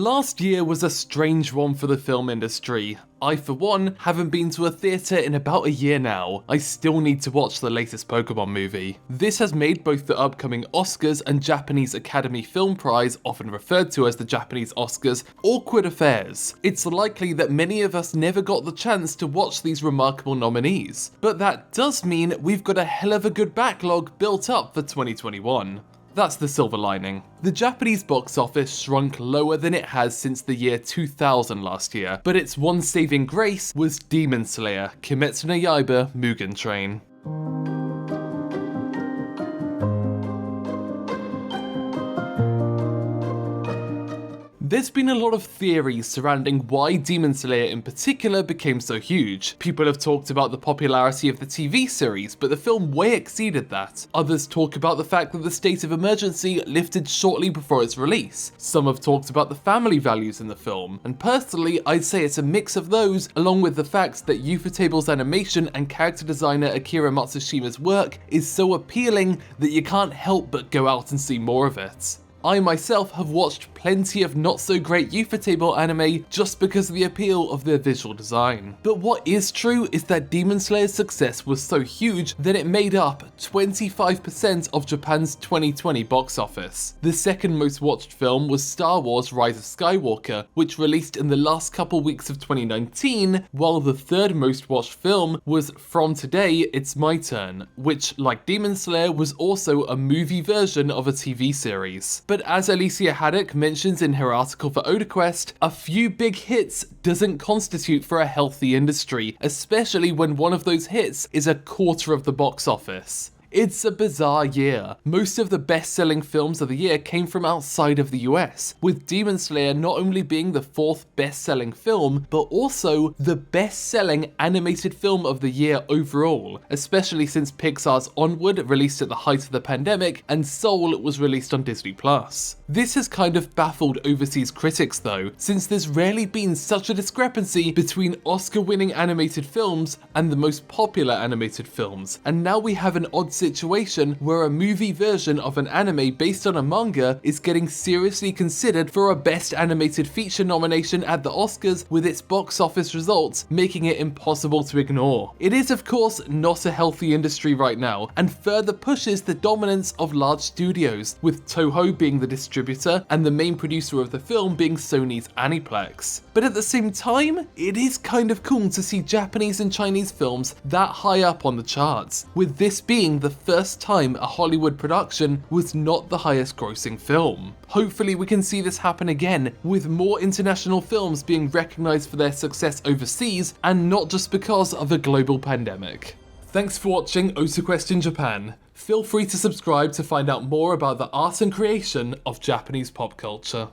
Last year was a strange one for the film industry. I, for one, haven't been to a theatre in about a year now. I still need to watch the latest Pokemon movie. This has made both the upcoming Oscars and Japanese Academy Film Prize, often referred to as the Japanese Oscars, awkward affairs. It's likely that many of us never got the chance to watch these remarkable nominees. But that does mean we've got a hell of a good backlog built up for 2021. That's the silver lining. The Japanese box office shrunk lower than it has since the year 2000 last year, but its one saving grace was Demon Slayer, Kimetsu no Yaiba, Mugen Train. There's been a lot of theories surrounding why Demon Slayer in particular became so huge. People have talked about the popularity of the TV series, but the film way exceeded that. Others talk about the fact that the state of emergency lifted shortly before its release. Some have talked about the family values in the film, and personally I'd say it's a mix of those, along with the fact that Ufutable's animation and character designer Akira Matsushima's work is so appealing that you can't help but go out and see more of it. I myself have watched plenty of not so great Ufotable anime just because of the appeal of their visual design. But what is true is that Demon Slayer's success was so huge that it made up 25% of Japan's 2020 box office. The second most watched film was Star Wars Rise of Skywalker, which released in the last couple weeks of 2019, while the third most watched film was From Today, It's My Turn, which, like Demon Slayer, was also a movie version of a TV series. But as Alicia Haddock mentions in her article for OTAQUEST, a few big hits doesn't constitute for a healthy industry, especially when one of those hits is a quarter of the box office. It's a bizarre year. Most of the best-selling films of the year came from outside of the US, with Demon Slayer not only being the fourth best-selling film, but also the best-selling animated film of the year overall, especially since Pixar's Onward released at the height of the pandemic and Soul was released on Disney+. This has kind of baffled overseas critics though, since there's rarely been such a discrepancy between Oscar-winning animated films and the most popular animated films, and now we have an odd situation where a movie version of an anime based on a manga is getting seriously considered for a Best Animated Feature nomination at the Oscars, with its box office results making it impossible to ignore. It is of course not a healthy industry right now, and further pushes the dominance of large studios, with Toho being the distributor and the main producer of the film being Sony's Aniplex. But at the same time, it is kind of cool to see Japanese and Chinese films that high up on the charts, with this being the first time a Hollywood production was not the highest grossing film. Hopefully we can see this happen again, with more international films being recognised for their success overseas and not just because of a global pandemic. Thanks for watching OTAQUEST in Japan. Feel free to subscribe to find out more about the art and creation of Japanese pop culture.